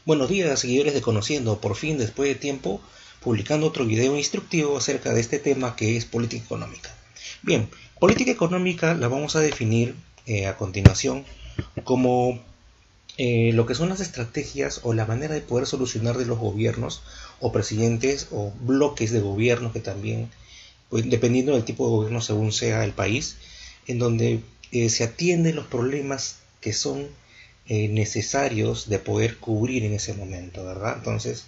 Buenos días, seguidores de Conociendo, por fin después de tiempo publicando otro video instructivo acerca de este tema que es política económica. Bien, política económica la vamos a definir a continuación como lo que son las estrategias o la manera de poder solucionar de los gobiernos o presidentes o bloques de gobierno que también, pues, dependiendo del tipo de gobierno según sea el país, en donde se atienden los problemas que son necesarios de poder cubrir en ese momento, ¿verdad? Entonces,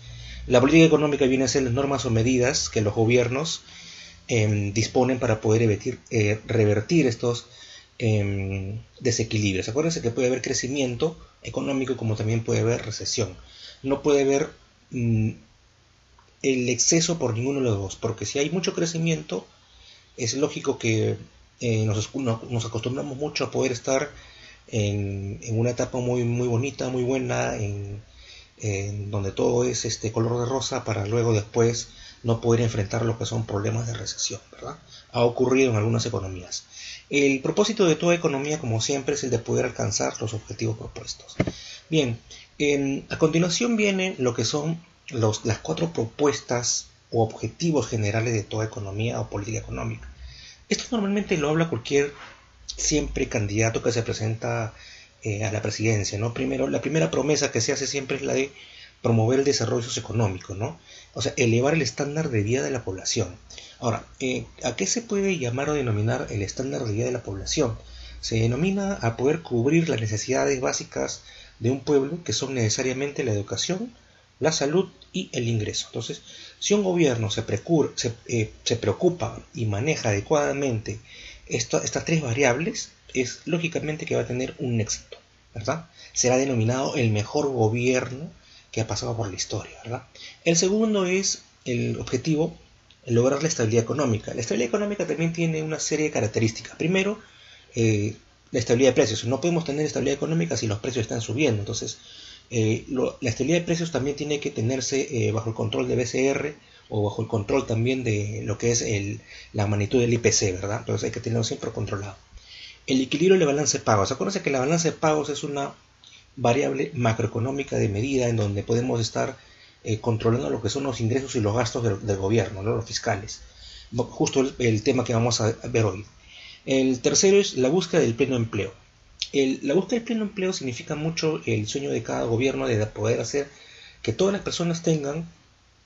la política económica viene a ser las normas o medidas que los gobiernos disponen para poder revertir estos desequilibrios. Acuérdense que puede haber crecimiento económico como también puede haber recesión. No puede haber el exceso por ninguno de los dos, porque si hay mucho crecimiento, es lógico que nos acostumbramos mucho a poder estar en una etapa muy bonita, muy buena, en donde todo es color de rosa, para luego después no poder enfrentar lo que son problemas de recesión, ¿verdad? Ha ocurrido en algunas economías. El propósito de toda economía, como siempre, es el de poder alcanzar los objetivos propuestos. Bien, a continuación vienen lo que son las 4 propuestas o objetivos generales de toda economía o política económica. Esto normalmente lo habla cualquier siempre candidato que se presenta a la presidencia, ¿no? Primero, la primera promesa que se hace siempre es la de promover el desarrollo socioeconómico, ¿no? O sea, elevar el estándar de vida de la población. Ahora, ¿a qué se puede llamar o denominar el estándar de vida de la población? Se denomina a poder cubrir las necesidades básicas de un pueblo, que son necesariamente la educación, la salud y el ingreso. Entonces, si un gobierno se preocupa y maneja adecuadamente estas 3 variables, es lógicamente que va a tener un éxito, ¿verdad? Será denominado el mejor gobierno que ha pasado por la historia, ¿verdad? El segundo es el objetivo, lograr la estabilidad económica. La estabilidad económica también tiene una serie de características. Primero, la estabilidad de precios. No podemos tener estabilidad económica si los precios están subiendo. Entonces, la estabilidad de precios también tiene que tenerse bajo el control de BCR o bajo el control también de lo que es la magnitud del IPC, ¿verdad? Entonces hay que tenerlo siempre controlado. El equilibrio de la balanza de pagos. Acuérdense que la balanza de pagos es una variable macroeconómica de medida en donde podemos estar controlando lo que son los ingresos y los gastos del gobierno, ¿no? Los fiscales. Justo el tema que vamos a ver hoy. El tercero es la búsqueda del pleno empleo. La búsqueda del pleno empleo significa mucho el sueño de cada gobierno de poder hacer que todas las personas tengan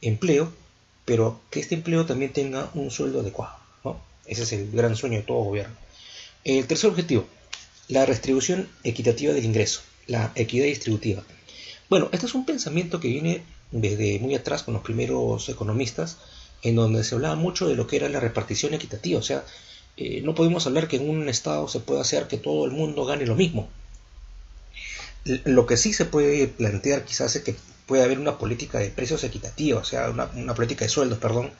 empleo, pero que este empleo también tenga un sueldo adecuado, ¿no? Ese es el gran sueño de todo gobierno. El tercer objetivo, la redistribución equitativa del ingreso, la equidad distributiva. Bueno, este es un pensamiento que viene desde muy atrás con los primeros economistas, en donde se hablaba mucho de lo que era la repartición equitativa. O sea, no podemos hablar que en un estado se pueda hacer que todo el mundo gane lo mismo. Lo que sí se puede plantear quizás es que puede haber una política de precios equitativa, o sea, una política de sueldos, perdón,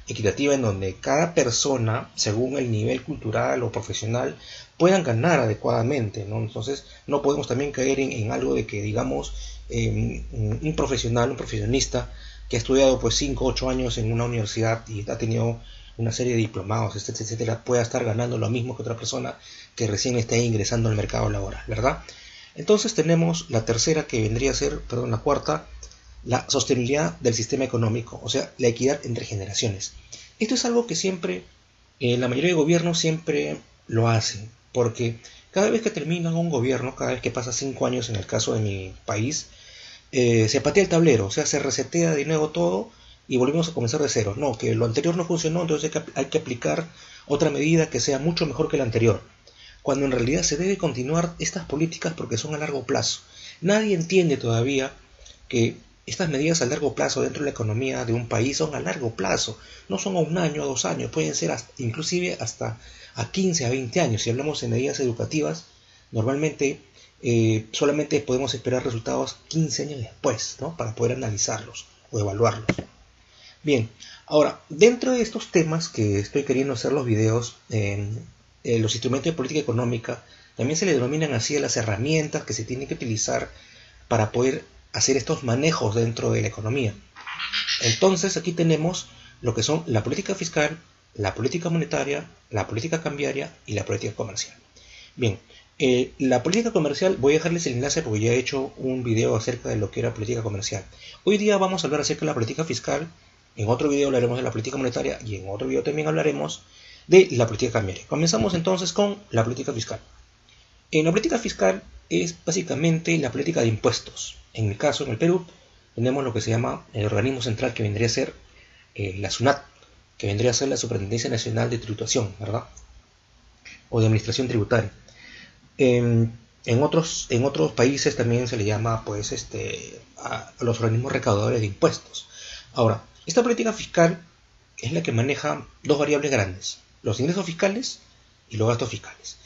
equitativa, en donde cada persona, según el nivel cultural o profesional, puedan ganar adecuadamente, ¿no? Entonces, no podemos también caer en algo de que, digamos, un profesional, un profesionista que ha estudiado pues 5 o 8 años en una universidad y ha tenido una serie de diplomados, etcétera, pueda estar ganando lo mismo que otra persona que recién está ingresando al mercado laboral, ¿verdad? Entonces tenemos la tercera, que vendría a ser, perdón, la cuarta, la sostenibilidad del sistema económico, o sea, la equidad entre generaciones. Esto es algo que siempre, la mayoría de gobiernos siempre lo hacen, porque cada vez que termina un gobierno, cada vez que pasa 5 años en el caso de mi país, se patea el tablero, o sea, se resetea de nuevo todo y volvemos a comenzar de cero. No, que lo anterior no funcionó, entonces hay que aplicar otra medida que sea mucho mejor que la anterior, cuando en realidad se debe continuar estas políticas porque son a largo plazo. Nadie entiende todavía que estas medidas a largo plazo dentro de la economía de un país son a largo plazo, no son a 1 año, a 2 años, pueden ser inclusive hasta a 15, a 20 años. Si hablamos de medidas educativas, normalmente solamente podemos esperar resultados 15 años después, ¿no? Para poder analizarlos o evaluarlos. Bien, ahora, dentro de estos temas que estoy queriendo hacer los videos, los instrumentos de política económica, también se le denominan así a las herramientas que se tienen que utilizar para poder hacer estos manejos dentro de la economía. Entonces aquí tenemos lo que son la política fiscal, la política monetaria, la política cambiaria y la política comercial. Bien, La política comercial, voy a dejarles el enlace porque ya he hecho un video acerca de lo que era política comercial. Hoy día vamos a hablar acerca de la política fiscal, en otro video hablaremos de la política monetaria y en otro video también hablaremos de la política cambiaria. Comenzamos entonces con la política fiscal. En la política fiscal es básicamente la política de impuestos. En mi caso, en el Perú, tenemos lo que se llama el organismo central, que vendría a ser la SUNAT, que vendría a ser la Superintendencia Nacional de Tributación, ¿verdad? O de Administración Tributaria. En otros países también se le llama pues a los organismos recaudadores de impuestos. Ahora, esta política fiscal es la que maneja dos variables grandes: los ingresos fiscales y los gastos fiscales.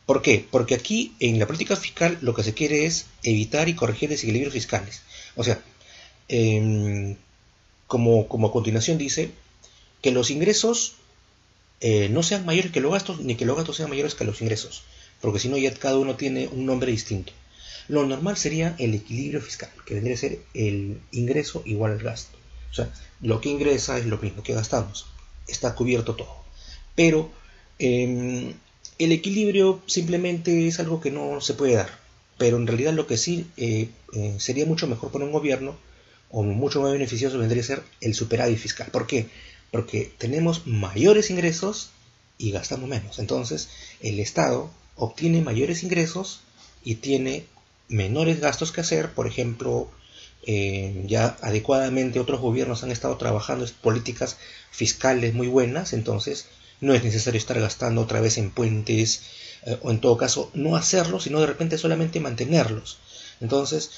¿Por qué? Porque aquí en la política fiscal lo que se quiere es evitar y corregir desequilibrios fiscales. O sea, como a continuación dice, que los ingresos no sean mayores que los gastos, ni que los gastos sean mayores que los ingresos, porque si no ya cada uno tiene un nombre distinto. Lo normal sería el equilibrio fiscal, que vendría a ser el ingreso igual al gasto. O sea, lo que ingresa es lo mismo que gastamos, está cubierto todo. Pero el equilibrio simplemente es algo que no se puede dar, pero en realidad lo que sí sería mucho mejor para un gobierno, o mucho más beneficioso, vendría a ser el superávit fiscal. ¿Por qué? Porque tenemos mayores ingresos y gastamos menos. Entonces el Estado obtiene mayores ingresos y tiene menores gastos que hacer. Por ejemplo, ya adecuadamente otros gobiernos han estado trabajando políticas fiscales muy buenas, entonces no es necesario estar gastando otra vez en puentes, o en todo caso no hacerlo, sino de repente solamente mantenerlos. Entonces,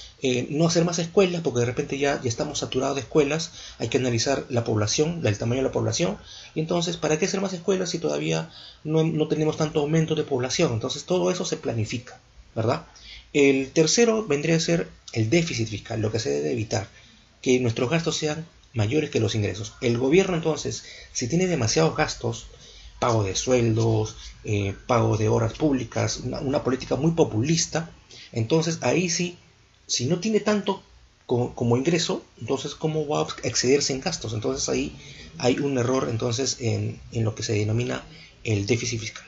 no hacer más escuelas, porque de repente ya estamos saturados de escuelas. Hay que analizar la población, el tamaño de la población, y entonces, ¿para qué hacer más escuelas si todavía no tenemos tanto aumento de población? Entonces todo eso se planifica, ¿verdad? El tercero vendría a ser el déficit fiscal, lo que se debe evitar, que nuestros gastos sean mayores que los ingresos. El gobierno entonces, si tiene demasiados gastos, pago de sueldos, pago de obras públicas, una política muy populista, entonces ahí sí, si no tiene tanto como ingreso, entonces ¿cómo va a excederse en gastos? Entonces ahí hay un error entonces en lo que se denomina el déficit fiscal.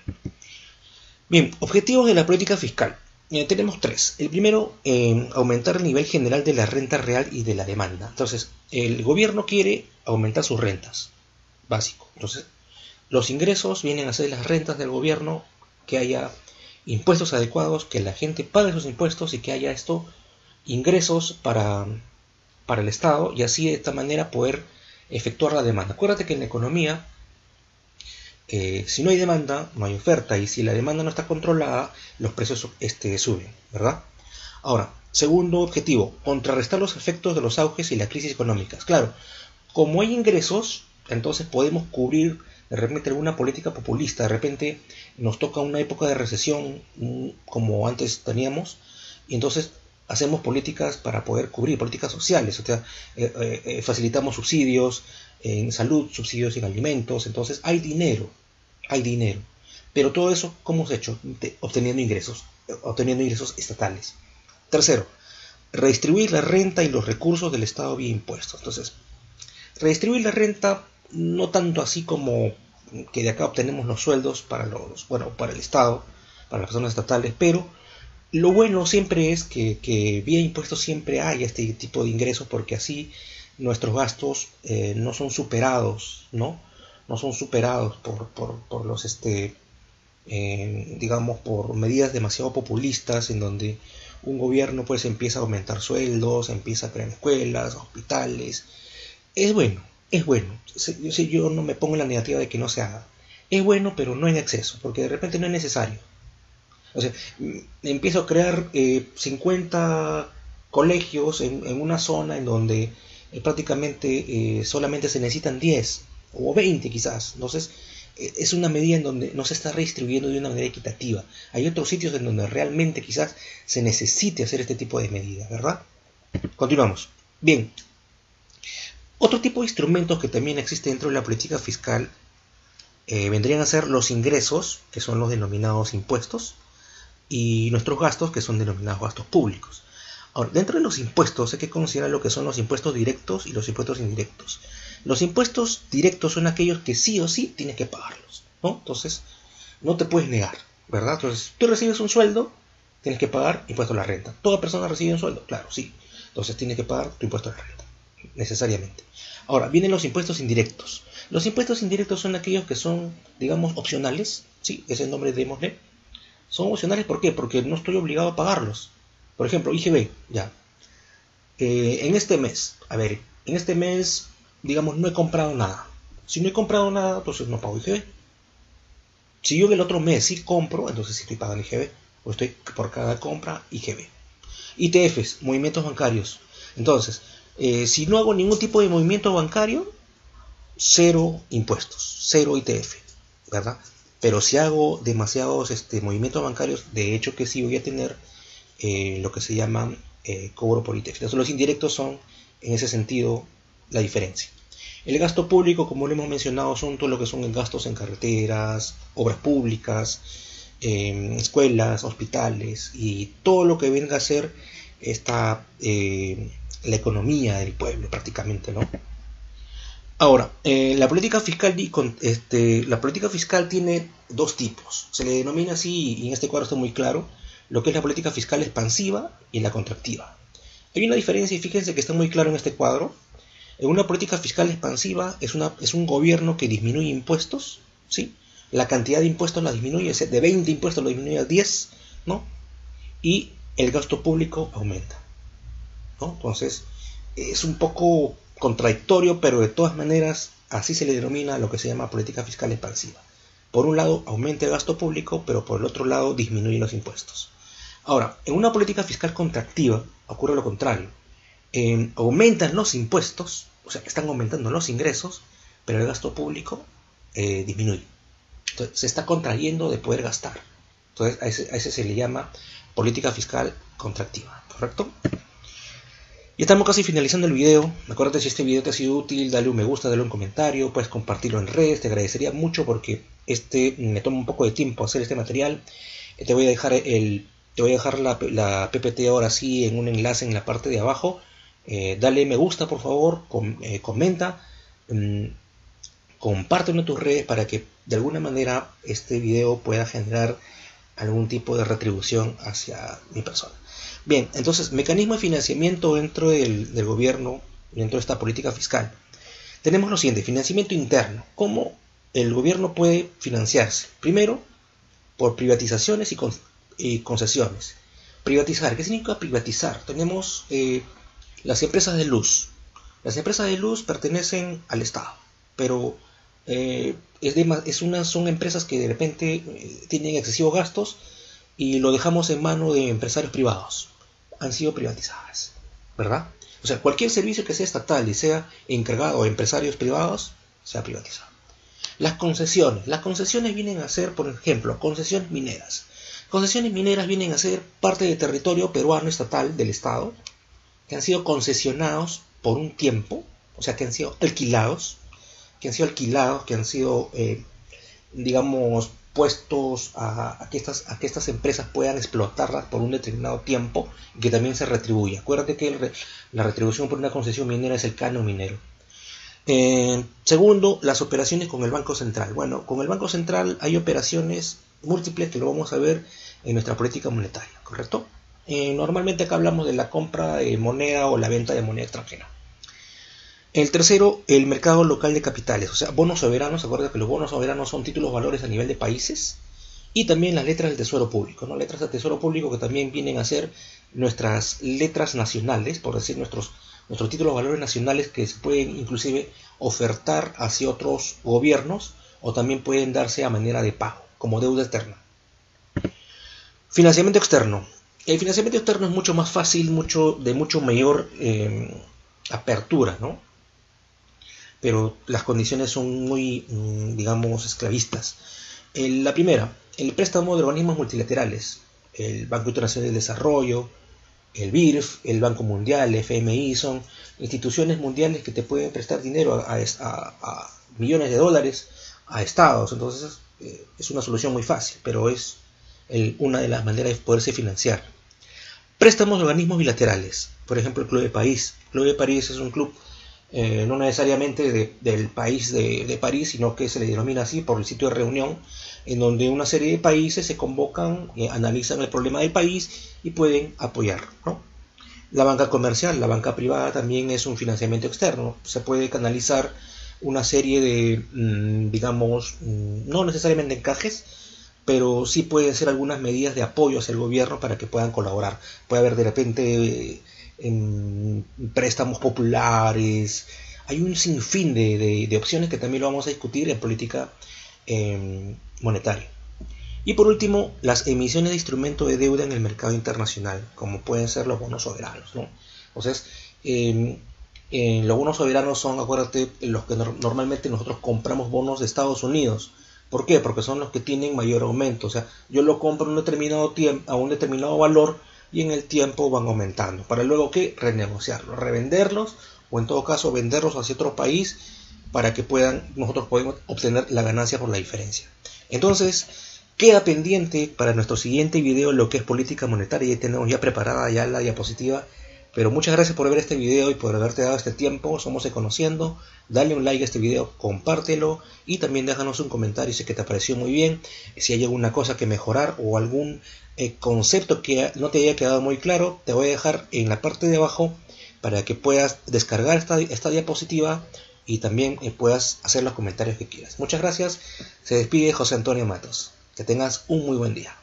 Bien, objetivos de la política fiscal. Tenemos tres. El primero, aumentar el nivel general de la renta real y de la demanda. Entonces, el gobierno quiere aumentar sus rentas, básico. Entonces, los ingresos vienen a ser las rentas del gobierno, que haya impuestos adecuados, que la gente pague sus impuestos y que haya ingresos para el Estado, y así de esta manera poder efectuar la demanda. Acuérdate que en la economía, si no hay demanda, no hay oferta, y si la demanda no está controlada, los precios suben, ¿verdad? Ahora, segundo objetivo, contrarrestar los efectos de los auges y las crisis económicas. Claro, como hay ingresos, entonces podemos cubrir de repente alguna política populista. De repente nos toca una época de recesión, como antes teníamos, y entonces hacemos políticas para poder cubrir, políticas sociales. O sea, facilitamos subsidios en salud, subsidios en alimentos. Entonces hay dinero, pero todo eso, ¿cómo se ha hecho? Obteniendo ingresos estatales. Tercero, redistribuir la renta y los recursos del Estado vía impuestos. Entonces, redistribuir la renta, no tanto así como que de acá obtenemos los sueldos para el Estado, para las personas estatales, pero lo bueno siempre es que vía impuestos siempre hay este tipo de ingresos, porque así nuestros gastos no son superados, ¿no? No son superados por los digamos, por medidas demasiado populistas, en donde un gobierno pues empieza a aumentar sueldos, empieza a crear escuelas, hospitales. Es bueno. Yo no me pongo en la negativa de que no se haga. Es bueno, pero no en exceso, porque de repente no es necesario. O sea, empiezo a crear 50 colegios en una zona en donde prácticamente solamente se necesitan 10 o 20 quizás. Entonces, es una medida en donde no se está redistribuyendo de una manera equitativa. Hay otros sitios en donde realmente quizás se necesite hacer este tipo de medidas, ¿verdad? Continuamos. Bien. Otro tipo de instrumentos que también existe dentro de la política fiscal vendrían a ser los ingresos, que son los denominados impuestos, y nuestros gastos, que son denominados gastos públicos. Ahora, dentro de los impuestos hay que considerar lo que son los impuestos directos y los impuestos indirectos. Los impuestos directos son aquellos que sí o sí tienes que pagarlos, ¿no? Entonces, no te puedes negar, ¿verdad? Entonces, tú recibes un sueldo, Tienes que pagar impuesto a la renta. ¿Toda persona recibe un sueldo? Claro, sí. Entonces tienes que pagar tu impuesto a la renta, necesariamente. Ahora, vienen los impuestos indirectos. Los impuestos indirectos son aquellos que son, digamos, opcionales. Sí, ese nombre démosle. Son opcionales, ¿por qué? Porque no estoy obligado a pagarlos. Por ejemplo, IGB, ya. En este mes, digamos, no he comprado nada. Si no he comprado nada, entonces no pago IGB. Si yo el otro mes sí compro, entonces sí estoy pagando IGB. O estoy por cada compra IGB. ITFs, movimientos bancarios. Entonces, si no hago ningún tipo de movimiento bancario, cero impuestos, cero ITF, ¿verdad? Pero si hago demasiados movimientos bancarios, de hecho que sí voy a tener lo que se llama cobro por ITF. Entonces los indirectos son, en ese sentido, la diferencia. El gasto público, como lo hemos mencionado, son todo lo que son gastos en carreteras, obras públicas, escuelas, hospitales y todo lo que venga a ser la economía del pueblo prácticamente, ¿no? Ahora, la política fiscal tiene dos tipos. Se le denomina así, y en este cuadro está muy claro, lo que es la política fiscal expansiva y la contractiva. Hay una diferencia y fíjense que está muy claro en este cuadro. En una política fiscal expansiva es un gobierno que disminuye impuestos, ¿sí? La cantidad de impuestos la disminuye, de 20 impuestos lo disminuye a 10, ¿no? Y el gasto público aumenta, ¿no? Entonces, es un poco contradictorio, pero de todas maneras así se le denomina lo que se llama política fiscal expansiva. Por un lado aumenta el gasto público, pero por el otro lado disminuye los impuestos. Ahora, en una política fiscal contractiva ocurre lo contrario. Aumentan los impuestos, o sea, están aumentando los ingresos, pero el gasto público disminuye. Entonces, se está contrayendo de poder gastar. Entonces, a ese se le llama política fiscal contractiva, ¿correcto? Y estamos casi finalizando el video. Acuérdate, si este video te ha sido útil, dale un me gusta, dale un comentario, puedes compartirlo en redes, te agradecería mucho porque me toma un poco de tiempo hacer este material. Te voy a dejar la PPT ahora sí en un enlace en la parte de abajo. Dale me gusta, por favor, comenta, compártelo en tus redes para que de alguna manera este video pueda generar algún tipo de retribución hacia mi persona. Bien, entonces, mecanismo de financiamiento dentro del gobierno, dentro de esta política fiscal. Tenemos lo siguiente: financiamiento interno. ¿Cómo el gobierno puede financiarse? Primero, por privatizaciones y concesiones. Privatizar, ¿qué significa privatizar? Tenemos las empresas de luz. Las empresas de luz pertenecen al Estado, pero son empresas que de repente tienen excesivos gastos y lo dejamos en mano de empresarios privados. Han sido privatizadas, ¿verdad? O sea, cualquier servicio que sea estatal y sea encargado a empresarios privados, se ha privatizado. Las concesiones vienen a ser, por ejemplo, concesiones mineras. Concesiones mineras vienen a ser parte del territorio peruano estatal del Estado, que han sido concesionados por un tiempo, o sea, que han sido alquilados, que han sido, digamos, puestos a que estas empresas puedan explotarlas por un determinado tiempo y que también se retribuya. Acuérdate que la retribución por una concesión minera es el canon minero. Segundo, las operaciones con el Banco Central. Bueno, con el Banco Central hay operaciones múltiples que lo vamos a ver en nuestra política monetaria, ¿correcto? Normalmente acá hablamos de la compra de moneda o la venta de moneda extranjera. El tercero, el mercado local de capitales, o sea, bonos soberanos. Acuérdate que los bonos soberanos son títulos valores a nivel de países, y también las letras del tesoro público, ¿no? Letras del tesoro público que también vienen a ser nuestras letras nacionales, por decir nuestros títulos valores nacionales, que se pueden inclusive ofertar hacia otros gobiernos o también pueden darse a manera de pago, como deuda externa. Financiamiento externo. El financiamiento externo es mucho más fácil, de mucho mayor apertura, ¿no? Pero las condiciones son muy, digamos, esclavistas. La primera, el préstamo de organismos multilaterales, el Banco Internacional de Desarrollo, el BIRF, el Banco Mundial, el FMI, son instituciones mundiales que te pueden prestar dinero a millones de dólares a estados. Entonces es una solución muy fácil, pero es una de las maneras de poderse financiar. Préstamos de organismos bilaterales, por ejemplo el Club de París. El Club de París es un club no necesariamente del país de París, sino que se le denomina así por el sitio de reunión, en donde una serie de países se convocan, analizan el problema del país y pueden apoyar, ¿no? La banca comercial, la banca privada también es un financiamiento externo. Se puede canalizar una serie de, digamos, no necesariamente encajes, pero sí pueden ser algunas medidas de apoyo hacia el gobierno para que puedan colaborar. Puede haber de repente préstamos populares. Hay un sinfín de opciones que también lo vamos a discutir en política monetaria. Y por último, las emisiones de instrumentos de deuda en el mercado internacional, como pueden ser los bonos soberanos, ¿no? Entonces, los bonos soberanos son, acuérdate, los que normalmente nosotros compramos bonos de Estados Unidos. ¿Por qué? Porque son los que tienen mayor aumento. O sea, yo lo compro a un determinado tiempo, a un determinado valor, y en el tiempo van aumentando. Para luego que renegociarlos, revenderlos, o en todo caso venderlos hacia otro país para que nosotros podemos obtener la ganancia por la diferencia. Entonces, queda pendiente para nuestro siguiente video lo que es política monetaria. Ya tenemos ya preparada ya la diapositiva. Pero muchas gracias por ver este video y por haberte dado este tiempo. Somos Econociendo. Dale un like a este video, compártelo y también déjanos un comentario si que te pareció muy bien. Si hay alguna cosa que mejorar o algún concepto que no te haya quedado muy claro, te voy a dejar en la parte de abajo para que puedas descargar esta diapositiva y también puedas hacer los comentarios que quieras. Muchas gracias. Se despide José Antonio Matos. Que tengas un muy buen día.